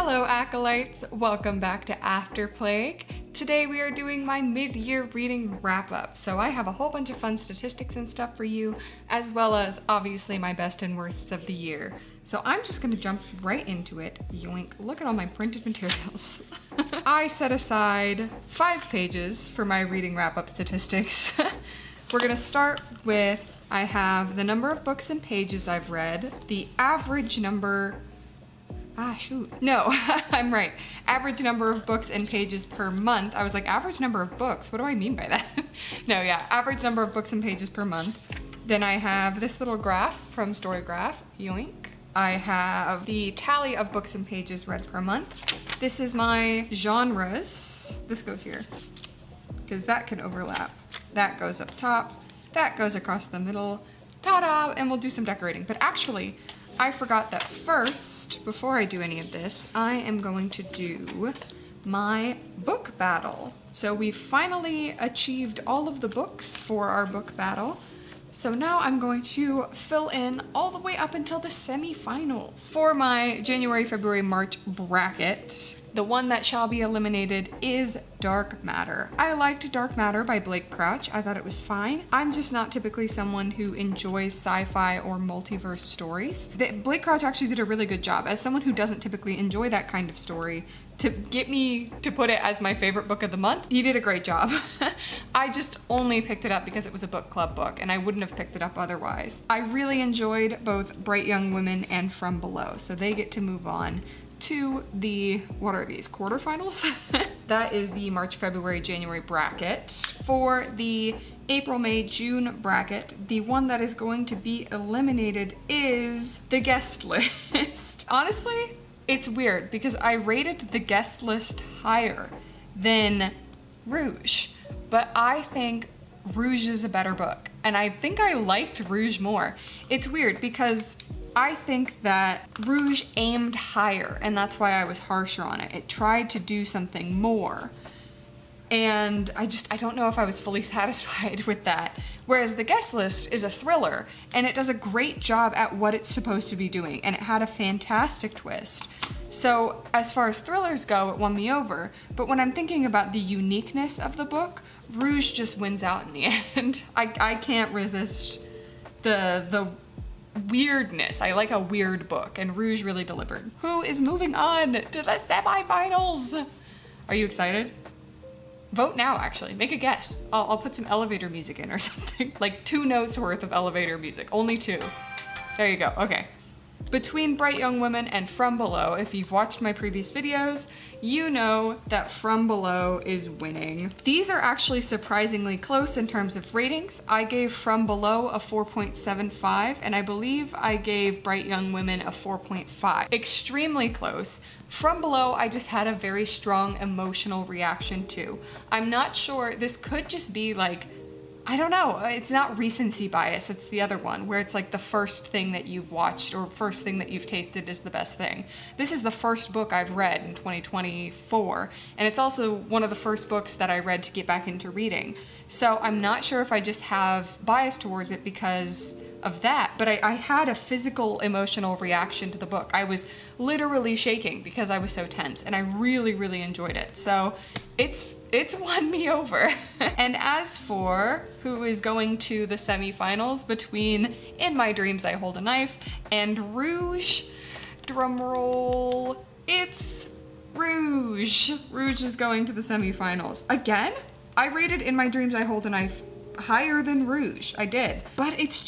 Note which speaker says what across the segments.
Speaker 1: Hello Acolytes, welcome back to After Plague. Today we are doing my mid-year reading wrap-up. So I have a whole bunch of fun statistics and stuff for you, as well as obviously my best and worsts of the year. So I'm just gonna jump right into it. Yoink, look at all my printed materials. I set aside 5 pages for my reading wrap-up statistics. We're gonna start with, I have the number of books and pages I've read, the average number, no, I'm right. Average number of books and pages per month. I was like, average number of books? What do I mean by that? No, yeah, average number of books and pages per month. Then I have this little graph from Storygraph, yoink. I have the tally of books and pages read per month. This is my genres. This goes here, because that can overlap. That goes up top, that goes across the middle, ta-da, and we'll do some decorating. But actually, I forgot that first, before I do any of this, I am going to do my book battle. So we finally achieved all of the books for our book battle. So now I'm going to fill in all the way up until the semi-finals. For my January, February, March bracket, the one that shall be eliminated is Dark Matter. I liked Dark Matter by Blake Crouch. I thought it was fine. I'm just not typically someone who enjoys sci-fi or multiverse stories. Blake Crouch actually did a really good job. As someone who doesn't typically enjoy that kind of story, to get me to put it as my favorite book of the month, he did a great job. I just only picked it up because it was a book club book and I wouldn't have picked it up otherwise. I really enjoyed both Bright Young Women and From Below, so they get to move on to the, what are these, quarterfinals? That is the March, February, January bracket. For the April, May, June bracket, the one that is going to be eliminated is the guest list. Honestly, it's weird because I rated the guest list higher than Rouge, but I think Rouge is a better book, and I think I liked Rouge more. It's weird because I think that Rouge aimed higher, and that's why I was harsher on it. It tried to do something more, and I don't know if I was fully satisfied with that. Whereas the guest list is a thriller, and it does a great job at what it's supposed to be doing, and it had a fantastic twist. So as far as thrillers go, it won me over, but when I'm thinking about the uniqueness of the book, Rouge just wins out in the end. I can't resist the weirdness. I like a weird book, and Rouge really delivered. Who is moving on to the semifinals? Are you excited? Vote now, actually. Make a guess. I'll put some elevator music in or something. Like 2 notes worth of elevator music. Only 2. There you go. Okay. Between Bright Young Women and From Below, if you've watched my previous videos, you know that From Below is winning. These are actually surprisingly close in terms of ratings. I gave From Below a 4.75, and I believe I gave Bright Young Women a 4.5. Extremely close. From Below, I just had a very strong emotional reaction to. I'm not sure, this could just be like, I don't know, it's not recency bias, it's the other one, where it's like the first thing that you've watched or first thing that you've tasted is the best thing. This is the first book I've read in 2024, and it's also one of the first books that I read to get back into reading. So I'm not sure if I just have bias towards it because of that, but I had a physical emotional reaction to the book. I was literally shaking because I was so tense, and I really, really enjoyed it. So it's won me over. And as for who is going to the semifinals between In My Dreams I Hold a Knife and Rouge, drumroll, it's Rouge. Rouge is going to the semifinals. Again, I rated In My Dreams I Hold a Knife higher than Rouge. I did. But it's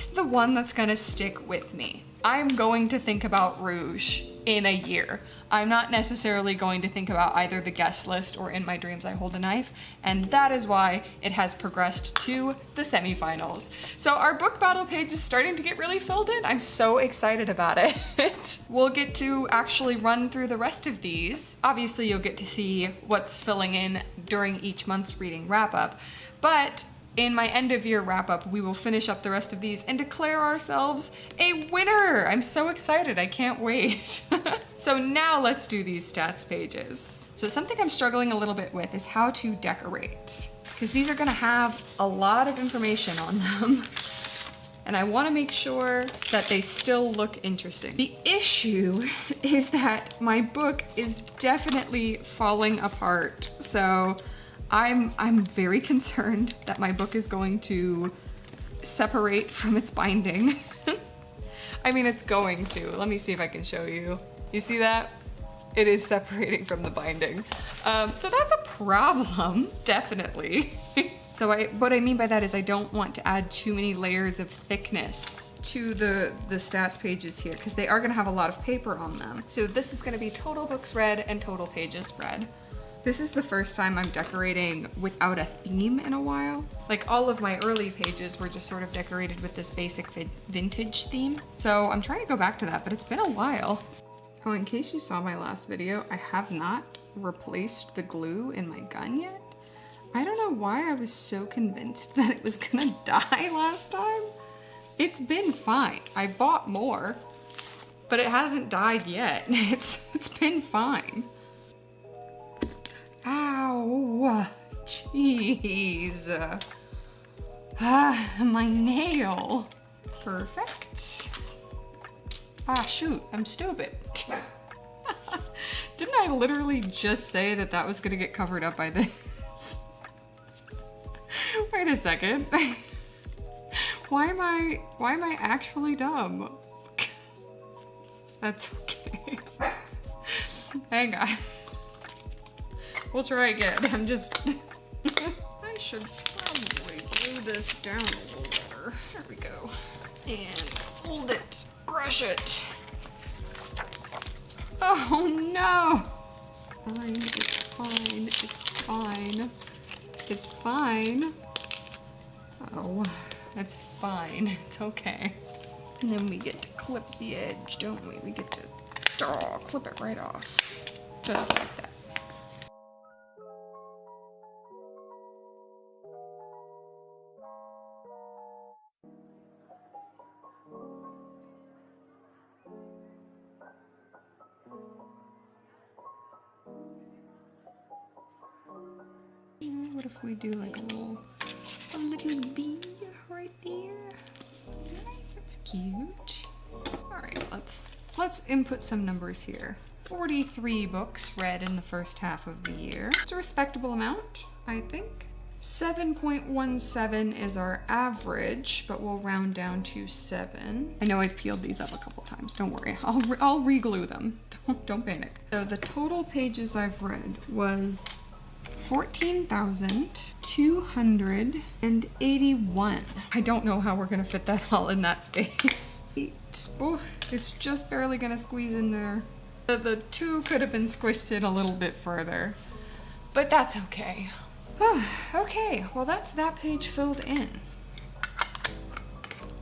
Speaker 1: the one that's gonna stick with me. I'm going to think about Rouge in a year. I'm not necessarily going to think about either the guest list or In My Dreams I Hold a Knife, and that is why it has progressed to the semifinals. So our book battle page is starting to get really filled in. I'm so excited about it. We'll get to actually run through the rest of these. Obviously, you'll get to see what's filling in during each month's reading wrap-up, but in my end of year wrap up, we will finish up the rest of these and declare ourselves a winner. I'm so excited, I can't wait. So now let's do these stats pages. So something I'm struggling a little bit with is how to decorate, because these are gonna have a lot of information on them. and I want to make sure that they still look interesting. The issue is that my book is definitely falling apart. So I'm very concerned that my book is going to separate from its binding. I mean, it's going to. Let me see if I can show you. You see that? It is separating from the binding. So that's a problem, definitely. So what I mean by that is I don't want to add too many layers of thickness to the stats pages here, because they are gonna have a lot of paper on them. So this is gonna be total books read and total pages read. This is the first time I'm decorating without a theme in a while. Like, all of my early pages were just sort of decorated with this basic vintage theme. So I'm trying to go back to that, but it's been a while. Oh, in case you saw my last video, I have not replaced the glue in my gun yet. I don't know why I was so convinced that it was gonna die last time. It's been fine. I bought more, but it hasn't died yet. It's been fine. Ow, jeez. My nail. Perfect. Ah, shoot, I'm stupid. Didn't I literally just say that that was gonna get covered up by this? Wait a second. Why am I actually dumb? That's okay. Hang on. We'll try again. I should probably glue this down a little better. There we go. And hold it. Brush it. Oh no! Fine, it's fine, it's fine. It's fine. Oh, it's fine. It's okay. And then we get to clip the edge, don't we? We get to clip it right off. Just like that. What if we do like a little bee right there? That's cute. All right, let's input some numbers here. 43 books read in the first half of the year. It's a respectable amount, I think. 7.17 is our average, but we'll round down to 7. I know I've peeled these up a couple times. Don't worry, I'll re-glue them. Don't panic. So the total pages I've read was 14,281. I don't know how we're gonna fit that all in that space. Oh, it's just barely gonna squeeze in there. The 2 could have been squished in a little bit further, but that's okay. Okay, well that's that page filled in.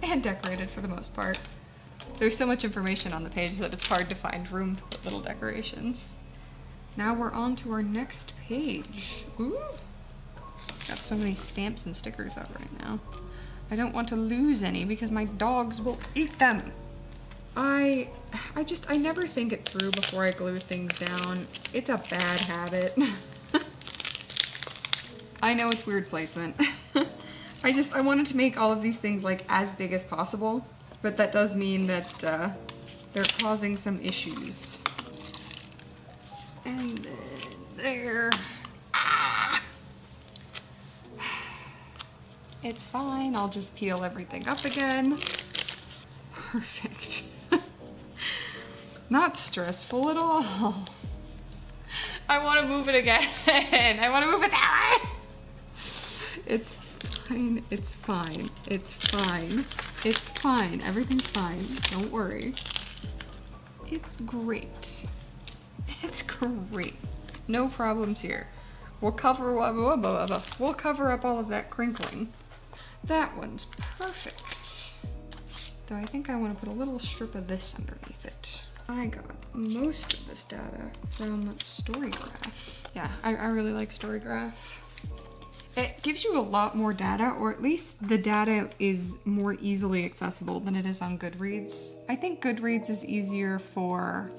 Speaker 1: And decorated for the most part. There's so much information on the page that it's hard to find room to put little decorations. Now we're on to our next page. Ooh, got so many stamps and stickers out right now. I don't want to lose any because my dogs will eat them. I never think it through before I glue things down. It's a bad habit. I know it's weird placement. I wanted to make all of these things like as big as possible, but that does mean that they're causing some issues. And then there. Ah! It's fine, I'll just peel everything up again. Perfect. Not stressful at all. I want to move it again. I want to move it that way. It's fine, it's fine, it's fine. It's fine, everything's fine, don't worry. It's great. It's great. No problems here. We'll cover up all of that crinkling. That one's perfect. Though I think I want to put a little strip of this underneath it. I got most of this data from Storygraph. Yeah, I really like Storygraph. It gives you a lot more data, or at least the data is more easily accessible than it is on Goodreads. I think Goodreads is easier for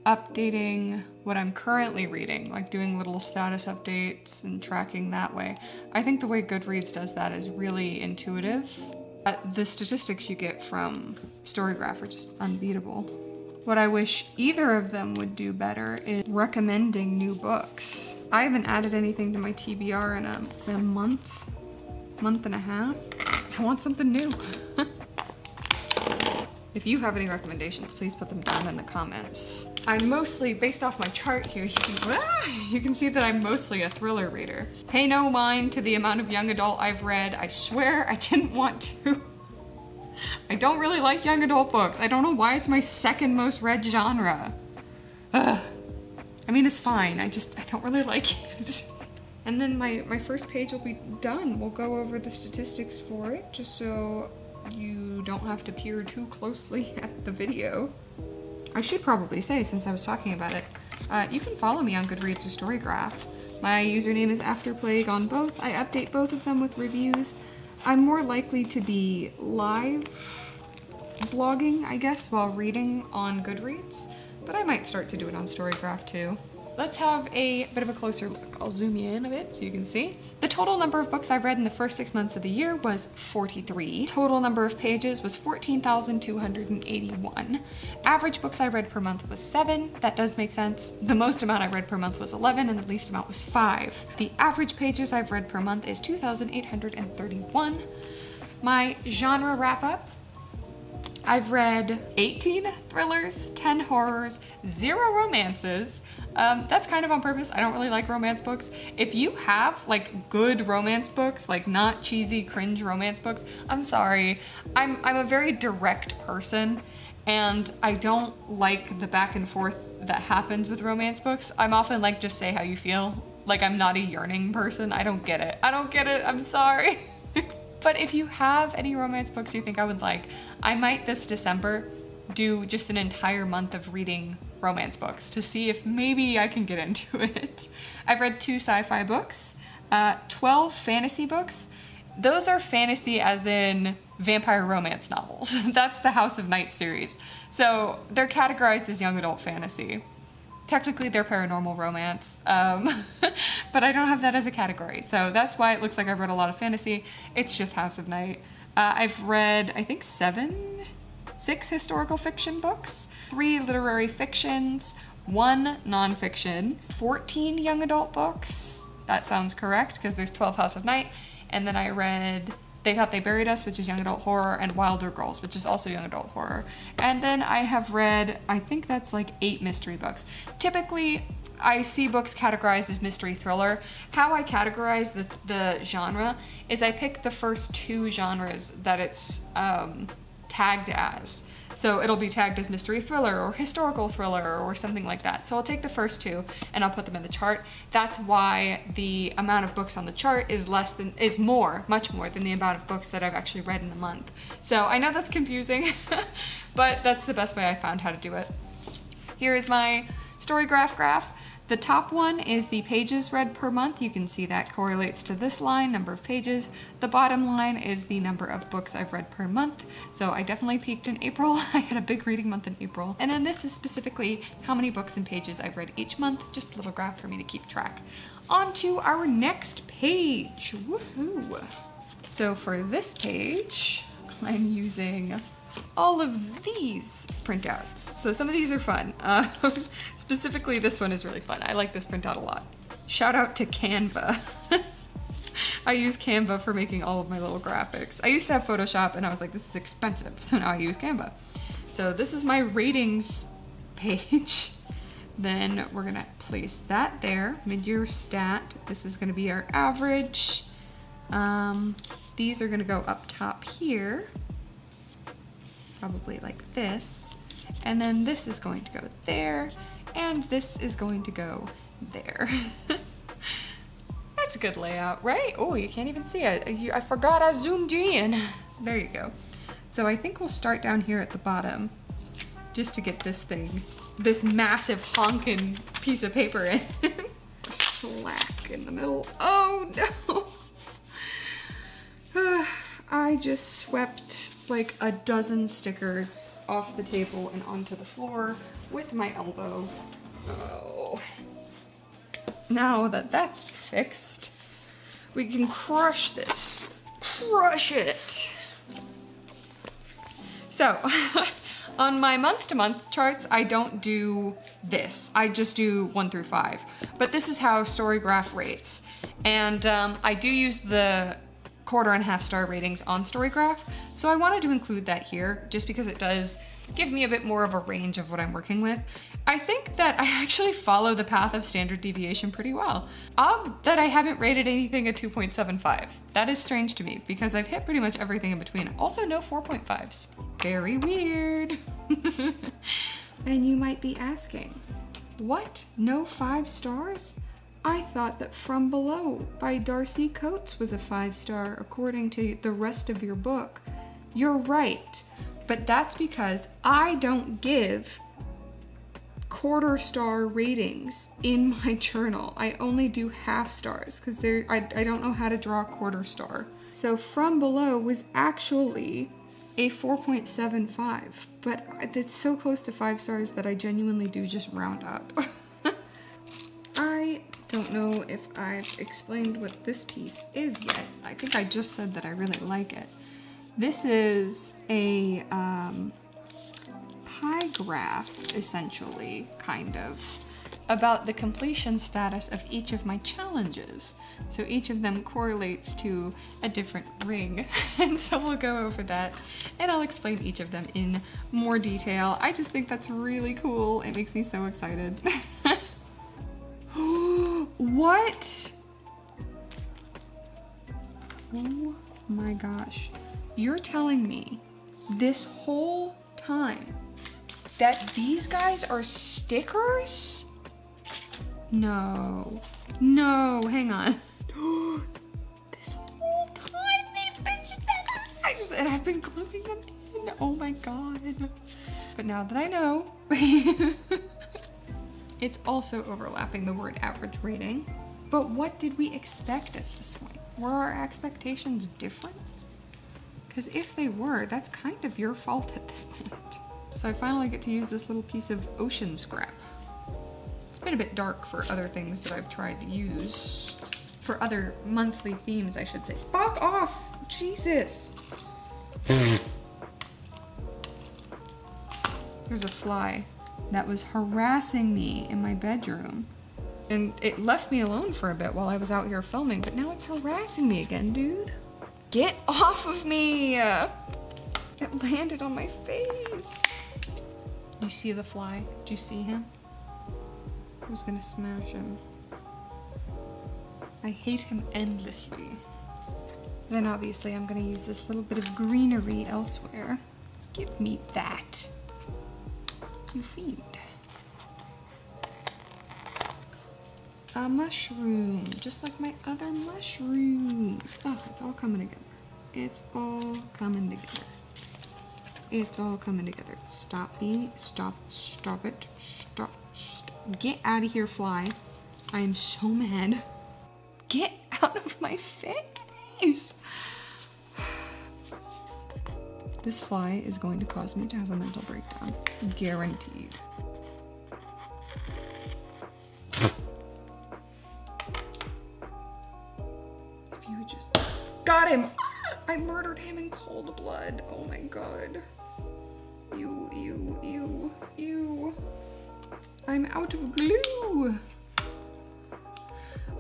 Speaker 1: updating what I'm currently reading, like doing little status updates and tracking that way. I think the way Goodreads does that is really intuitive. The statistics you get from Storygraph are just unbeatable. What I wish either of them would do better is recommending new books. I haven't added anything to my TBR in a month and a half. I want something new. If you have any recommendations, please put them down in the comments. I'm mostly, based off my chart here, you can see that I'm mostly a thriller reader. Pay no mind to the amount of young adult I've read. I swear I didn't want to. I don't really like young adult books. I don't know why it's my second most read genre. I mean, it's fine. I don't really like it. And then my first page will be done. We'll go over the statistics for it, just so you don't have to peer too closely at the video. I should probably say, since I was talking about it, you can follow me on Goodreads or Storygraph. My username is AfterPlague on both. I update both of them with reviews. I'm more likely to be live blogging, I guess, while reading on Goodreads, but I might start to do it on Storygraph too. Let's have a bit of a closer look. I'll zoom you in a bit so you can see. The total number of books I've read in the first 6 months of the year was 43. Total number of pages was 14,281. Average books I read per month was 7. That does make sense. The most amount I read per month was 11 and the least amount was 5. The average pages I've read per month is 2,831. My genre wrap up. I've read 18 thrillers, 10 horrors, 0 romances. That's kind of on purpose. I don't really like romance books. If you have like good romance books, like not cheesy cringe romance books, I'm sorry. I'm a very direct person and I don't like the back and forth that happens with romance books. I'm often like, just say how you feel. Like I'm not a yearning person. I don't get it. I'm sorry. But if you have any romance books you think I would like, I might this December do just an entire month of reading romance books to see if maybe I can get into it. I've read 2 sci-fi books, 12 fantasy books. Those are fantasy as in vampire romance novels. That's the House of Night series. So they're categorized as young adult fantasy. Technically they're paranormal romance, but I don't have that as a category. So that's why it looks like I've read a lot of fantasy. It's just House of Night. I've read, I think 6 historical fiction books, 3 literary fictions, 1 nonfiction, 14 young adult books. That sounds correct because there's 12 House of Night. And then I read They Thought They Buried Us, which is young adult horror, and Wilder Girls, which is also young adult horror. And then I have read, I think that's like 8 mystery books. Typically, I see books categorized as mystery thriller. How I categorize the genre is I pick the first 2 genres that it's tagged as. So it'll be tagged as mystery thriller or historical thriller or something like that. So I'll take the first 2 and I'll put them in the chart. That's why the amount of books on the chart is much more than the amount of books that I've actually read in a month. So I know that's confusing, but that's the best way I found how to do it. Here is my Storygraph graph. The top one is the pages read per month. You can see that correlates to this line, number of pages. The bottom line is the number of books I've read per month. So I definitely peaked in April. I had a big reading month in April. And then this is specifically how many books and pages I've read each month, just a little graph for me to keep track. On to our next page. Woohoo! So for this page, I'm using all of these printouts. So some of these are fun. Specifically, this one is really fun. I like this printout a lot. Shout out to Canva. I use Canva for making all of my little graphics. I used to have Photoshop and I was like, this is expensive. So now I use Canva. So this is my ratings page. Then we're gonna place that there, mid-year stat. This is gonna be our average. These are gonna go up top here. Probably like this, and then this is going to go there, and this is going to go there. That's a good layout, right? Oh, you can't even see it. I forgot I zoomed you in. There you go. So I think we'll start down here at the bottom, just to get this thing, this massive honkin' piece of paper in. Slack in the middle. Oh no! I just swept like a dozen stickers off the table and onto the floor with my elbow. Oh. Now that that's fixed, we can crush this. Crush it. So on my month-to-month charts, I don't do this. I just do 1 through 5. But this is how Storygraph rates. And I do use the quarter and half star ratings on Storygraph. So I wanted to include that here just because it does give me a bit more of a range of what I'm working with. I think that I actually follow the path of standard deviation pretty well. Odd that I haven't rated anything a 2.75. That is strange to me because I've hit pretty much everything in between. Also no 4.5s. Very weird. And you might be asking, what? No 5 stars? I thought that From Below by Darcy Coates was a 5-star according to the rest of your book. You're right, but that's because I don't give quarter star ratings in my journal. I only do half stars because I don't know how to draw a quarter star. So From Below was actually a 4.75, but it's so close to 5 stars that I genuinely do just round up. I don't know if I've explained what this piece is yet. I think I just said that I really like it. This is a pie graph, essentially, kind of, about the completion status of each of my challenges. So each of them correlates to a different ring. And so we'll go over that and I'll explain each of them in more detail. I just think that's really cool. It makes me so excited. What? Oh my gosh. You're telling me this whole time that these guys are stickers? No. No, hang on. This whole time they've been stickers! And I've been gluing them in. Oh my god. But now that I know, it's also overlapping the word average rating. But what did we expect at this point? Were our expectations different? Because if they were, that's kind of your fault at this point. So I finally get to use this little piece of ocean scrap. It's been a bit dark for other things that I've tried to use. For other monthly themes, I should say. Fuck off! Jesus! There's a fly that was harassing me in my bedroom. And it left me alone for a bit while I was out here filming, but now it's harassing me again, dude. Get off of me! It landed on my face. You see the fly? Did you see him? I was gonna smash him. I hate him endlessly. Then obviously I'm gonna use this little bit of greenery elsewhere. Give me that. You fiend. A mushroom, just like my other mushrooms. Oh, it's all coming together. It's all coming together. It's all coming together. Stop it, stop it, stop. Get out of here, fly. I am so mad. Get out of my face. This fly is going to cause me to have a mental breakdown. Guaranteed. If you would just... Got him! I murdered him in cold blood. Oh my god. Ew. I'm out of glue.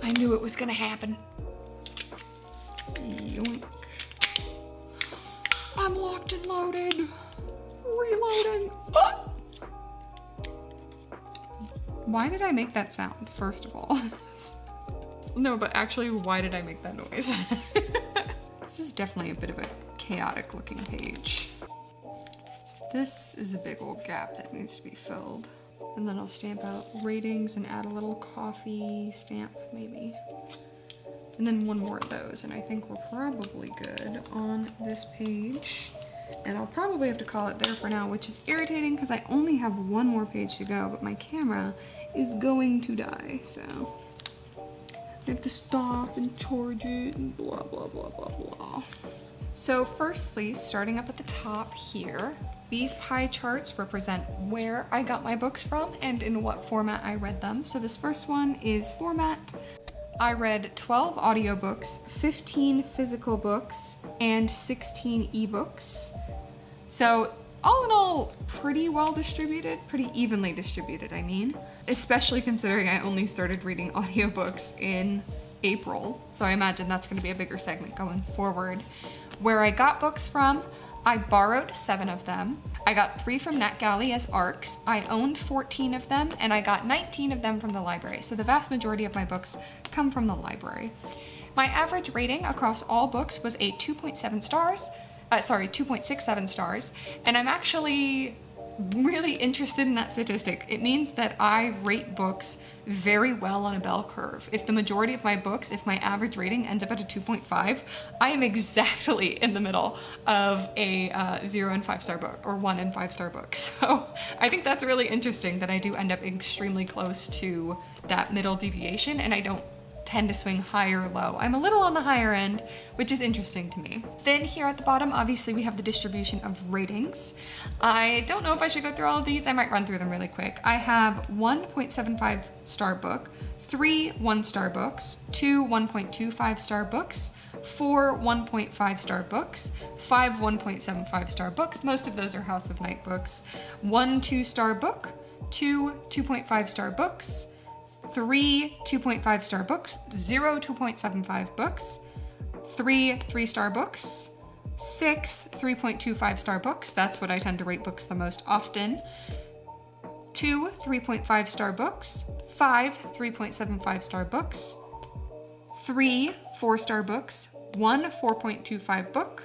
Speaker 1: I knew it was gonna happen. Yoink. I'm locked and loaded. Reloading. Ah! Why did I make that sound, first of all? No, but actually, why did I make that noise? This is definitely a bit of a chaotic looking page. This is a big old gap that needs to be filled. And then I'll stamp out ratings and add a little coffee stamp, maybe. And then one more of those, and I think we're probably good on this page. And I'll probably have to call it there for now, which is irritating because I only have one more page to go, but my camera is going to die, so I have to stop and charge it and blah, blah, blah, blah, blah. So firstly, starting up at the top here, these pie charts represent where I got my books from and in what format I read them. So this first one is format. I read 12 audiobooks, 15 physical books, and 16 ebooks. So all in all, pretty well distributed, pretty evenly distributed, I mean. Especially considering I only started reading audiobooks in April, so I imagine that's going to be a bigger segment going forward. Where I got books from, I borrowed 7 of them. I got 3 from NetGalley as ARCs. I owned 14 of them, and I got 19 of them from the library. So the vast majority of my books come from the library. My average rating across all books was a 2.7 stars. 2.67 stars. And I'm actually really interested in that statistic. It means that I rate books very well on a bell curve. If the majority of my books, if my average rating ends up at a 2.5, I am exactly in the middle of a 0 and 5-star book, or 1 and 5-star book. So I think that's really interesting that I do end up extremely close to that middle deviation, and I don't tend to swing high or low. I'm a little on the higher end, which is interesting to me. Then here at the bottom, obviously we have the distribution of ratings. I don't know if I should go through all of these. I might run through them really quick. I have 1.75 star book, 3 1-star books, 2 1.25 star books, 4 1.5 star books, 5 1.75 star books. Most of those are House of Night books. 1 2-star book, 2 2.5 star books, 3 2.5 star books, 0 2.75 books, 3 3-star books, 6 3.25 star books. That's what I tend to rate books the most often. 2 3.5 star books, 5 3.75 star books, 3 4-star books, 1 4.25 book,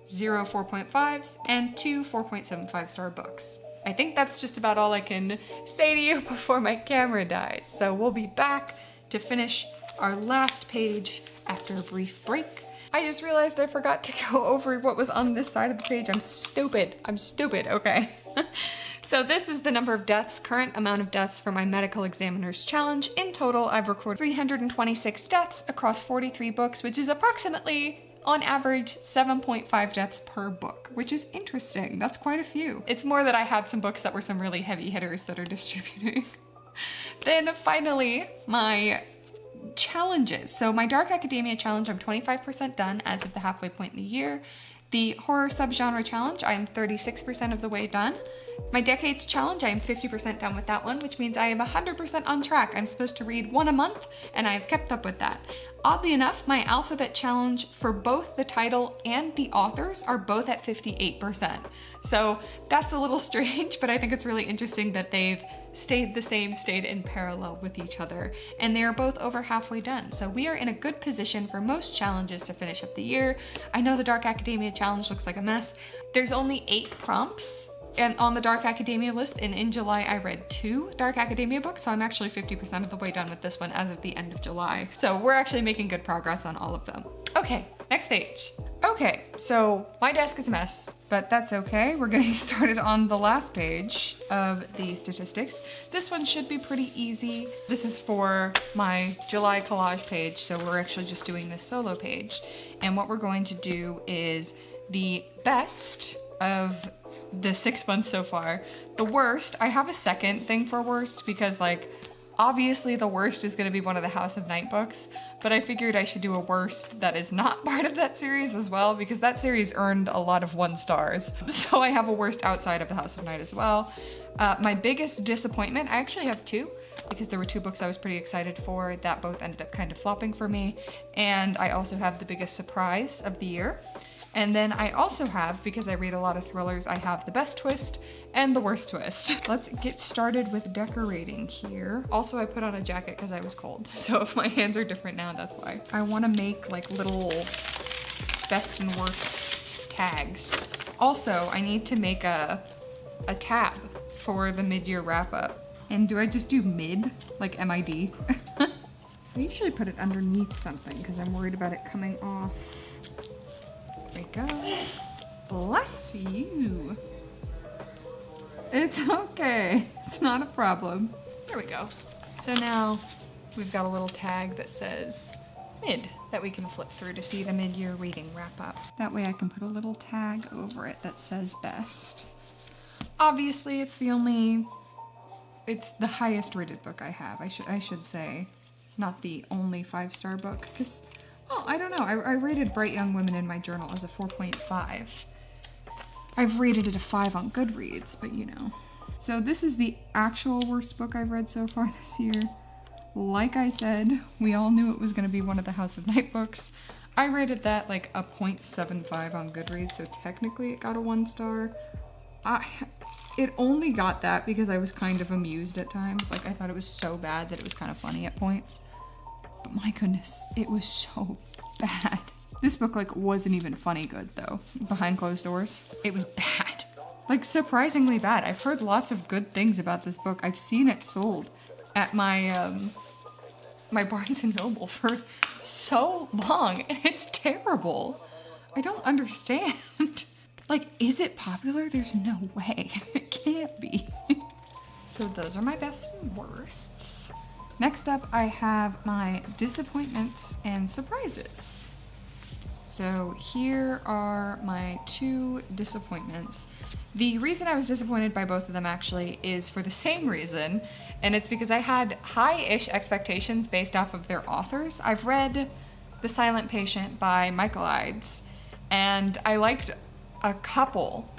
Speaker 1: 0 4.5s, and 2 4.75 star books. I think that's just about all I can say to you before my camera dies. So we'll be back to finish our last page after a brief break. I just realized I forgot to go over what was on this side of the page. I'm stupid, okay. So this is the number of deaths, current amount of deaths for my medical examiner's challenge. In total, I've recorded 326 deaths across 43 books, which is approximately, on average, 7.5 deaths per book, which is interesting. That's quite a few. It's more that I had some books that were some really heavy hitters that are distributing. Then finally, my challenges. So my Dark Academia challenge, I'm 25% done as of the halfway point in the year. The horror subgenre challenge, I am 36% of the way done. My Decades challenge, I am 50% done with that one, which means I am 100% on track. I'm supposed to read 1 a month, and I've kept up with that. Oddly enough, my alphabet challenge for both the title and the authors are both at 58%. So that's a little strange, but I think it's really interesting that they've stayed in parallel with each other, and they are both over halfway done. So we are in a good position for most challenges to finish up the year. I know the Dark Academia challenge looks like a mess. There's only 8 prompts and on the Dark Academia list, and in July I read 2 Dark Academia books, so I'm actually 50% of the way done with this one as of the end of July. So we're actually making good progress on all of them. Okay, next page. Okay, so my desk is a mess, but that's okay. We're getting started on the last page of the statistics. This one should be pretty easy. This is for my July collage page, so we're actually just doing this solo page. And what we're going to do is the best of the 6 months so far. The worst, I have a second thing for worst because, like, obviously the worst is going to be one of the House of Night books, but I figured I should do a worst that is not part of that series as well, because that series earned a lot of 1 stars. So I have a worst outside of the House of Night as well. My biggest disappointment, I actually have 2, because there were 2 books I was pretty excited for that both ended up kind of flopping for me. And I also have the biggest surprise of the year. And then I also have, because I read a lot of thrillers, I have the best twist and the worst twist. Let's get started with decorating here. Also, I put on a jacket because I was cold. So if my hands are different now, that's why. I want to make like little best and worst tags. Also, I need to make a tab for the mid-year wrap-up. And do I just do mid, like MID? I usually put it underneath something because I'm worried about it coming off. There we go. Bless you. It's okay. It's not a problem. There we go. So now we've got a little tag that says mid that we can flip through to see the mid-year reading wrap up. That way I can put a little tag over it that says best. Obviously it's the highest rated book I have. I should say, not the only 5-star book, because, well, I don't know. I rated Bright Young Women in my journal as a 4.5. I've rated it a 5 on Goodreads, but you know. So this is the actual worst book I've read so far this year. Like I said, we all knew it was going to be one of the House of Night books. I rated that like a 0.75 on Goodreads, so technically it got a 1 star. It only got that because I was kind of amused at times. Like I thought it was so bad that it was kind of funny at points. But my goodness, it was so bad. This book like wasn't even funny good though. Behind Closed Doors, it was bad. Like surprisingly bad. I've heard lots of good things about this book. I've seen it sold at my my Barnes & Noble for so long, and it's terrible. I don't understand. Like, is it popular? There's no way. It can't be. So those are my best and worsts. Next up, I have my disappointments and surprises. So here are my 2 disappointments. The reason I was disappointed by both of them actually is for the same reason, and it's because I had high-ish expectations based off of their authors. I've read The Silent Patient by Acolytes, and I liked a couple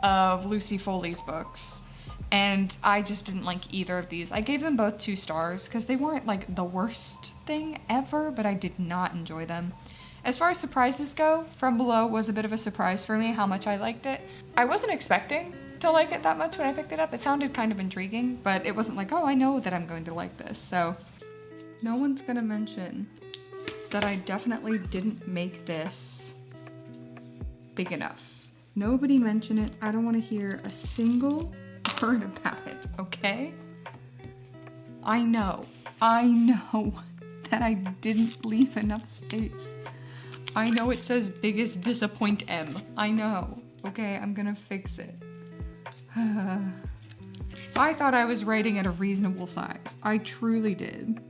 Speaker 1: of Lucy Foley's books, and I just didn't like either of these. I gave them both 2 stars because they weren't like the worst thing ever, but I did not enjoy them. As far as surprises go, From Below was a bit of a surprise for me how much I liked it. I wasn't expecting to like it that much when I picked it up. It sounded kind of intriguing, but it wasn't like, oh, I know that I'm going to like this. So no one's gonna mention that I definitely didn't make this big enough. Nobody mention it. I don't want to hear a single word about it, okay? I know that I didn't leave enough space. I know it says biggest disappoint M. I know. Okay, I'm gonna fix it. I thought I was writing at a reasonable size. I truly did.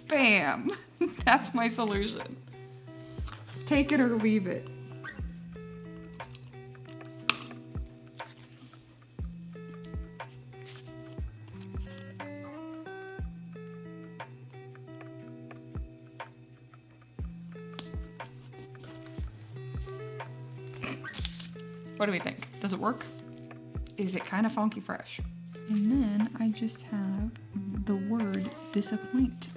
Speaker 1: Bam! That's my solution. Take it or leave it. What do we think? Does it work? Is it kind of funky fresh? And then I just have the word disappointment.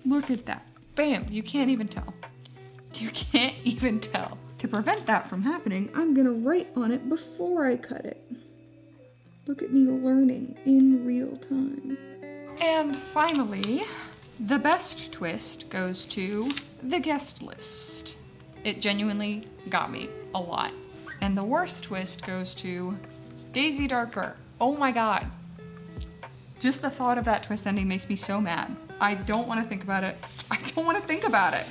Speaker 1: Look at that. Bam, you can't even tell. You can't even tell. To prevent that from happening, I'm gonna write on it before I cut it. Look at me learning in real time. And finally, the best twist goes to the guest list. It genuinely got me a lot. And the worst twist goes to Daisy Darker. Oh my god. Just the thought of that twist ending makes me so mad. I don't want to think about it. I don't want to think about it.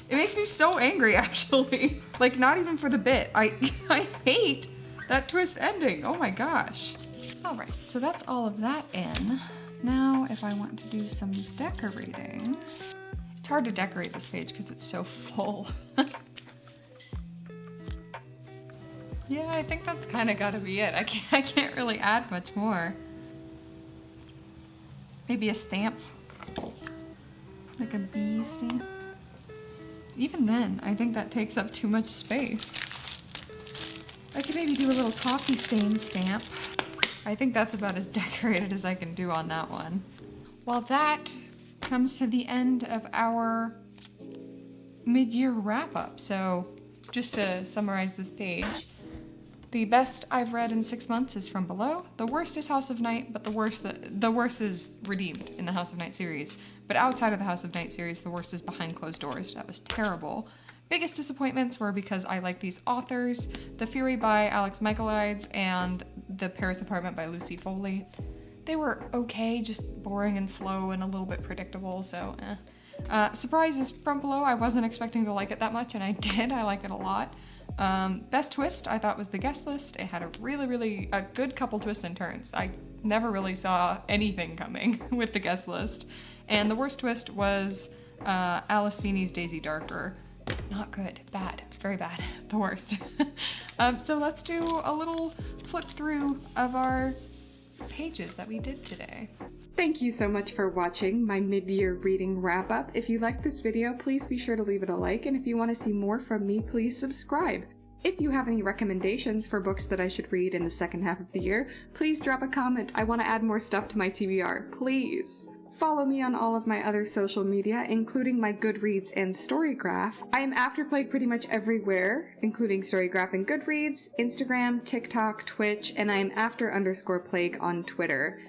Speaker 1: It makes me so angry, actually. Like, not even for the bit. I hate that twist ending. Oh my gosh. All right, so that's all of that in. Now, if I want to do some decorating, it's hard to decorate this page because it's so full. Yeah, I think that's kind of gotta be it. I can't really add much more. Maybe a stamp. Like a bee stamp. Even then, I think that takes up too much space. I could maybe do a little coffee stain stamp. I think that's about as decorated as I can do on that one. Well, that comes to the end of our mid-year wrap-up. So, just to summarize this page, the best I've read in 6 months is From Below. The worst is House of Night, but the worst is redeemed in the House of Night series. But outside of the House of Night series, the worst is Behind Closed Doors. That was terrible. Biggest disappointments were because I like these authors, The Fury by Alex Michaelides and The Paris Apartment by Lucy Foley. They were okay, just boring and slow and a little bit predictable, so surprise is From Below. I wasn't expecting to like it that much, and I did. I like it a lot. Best twist I thought was the guest list. It had a really good couple twists and turns. I never really saw anything coming with the guest list. And the worst twist was Alice Feeney's Daisy Darker. Not good, bad, very bad, the worst. So let's do a little flip through of our pages that we did today. Thank you so much for watching my mid-year reading wrap-up. If you liked this video, please be sure to leave it a like, and if you want to see more from me, please subscribe. If you have any recommendations for books that I should read in the second half of the year, please drop a comment. I want to add more stuff to my TBR, please. Follow me on all of my other social media, including my Goodreads and Storygraph. I am Afterplague pretty much everywhere, including Storygraph and Goodreads, Instagram, TikTok, Twitch, and I am after_plague on Twitter.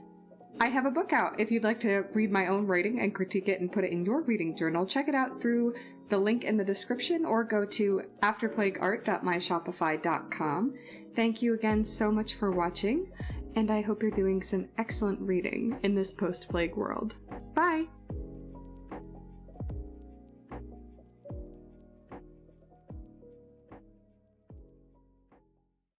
Speaker 1: I have a book out. If you'd like to read my own writing and critique it and put it in your reading journal, check it out through the link in the description or go to afterplagueart.myshopify.com. Thank you again so much for watching, and I hope you're doing some excellent reading in this post-plague world. Bye!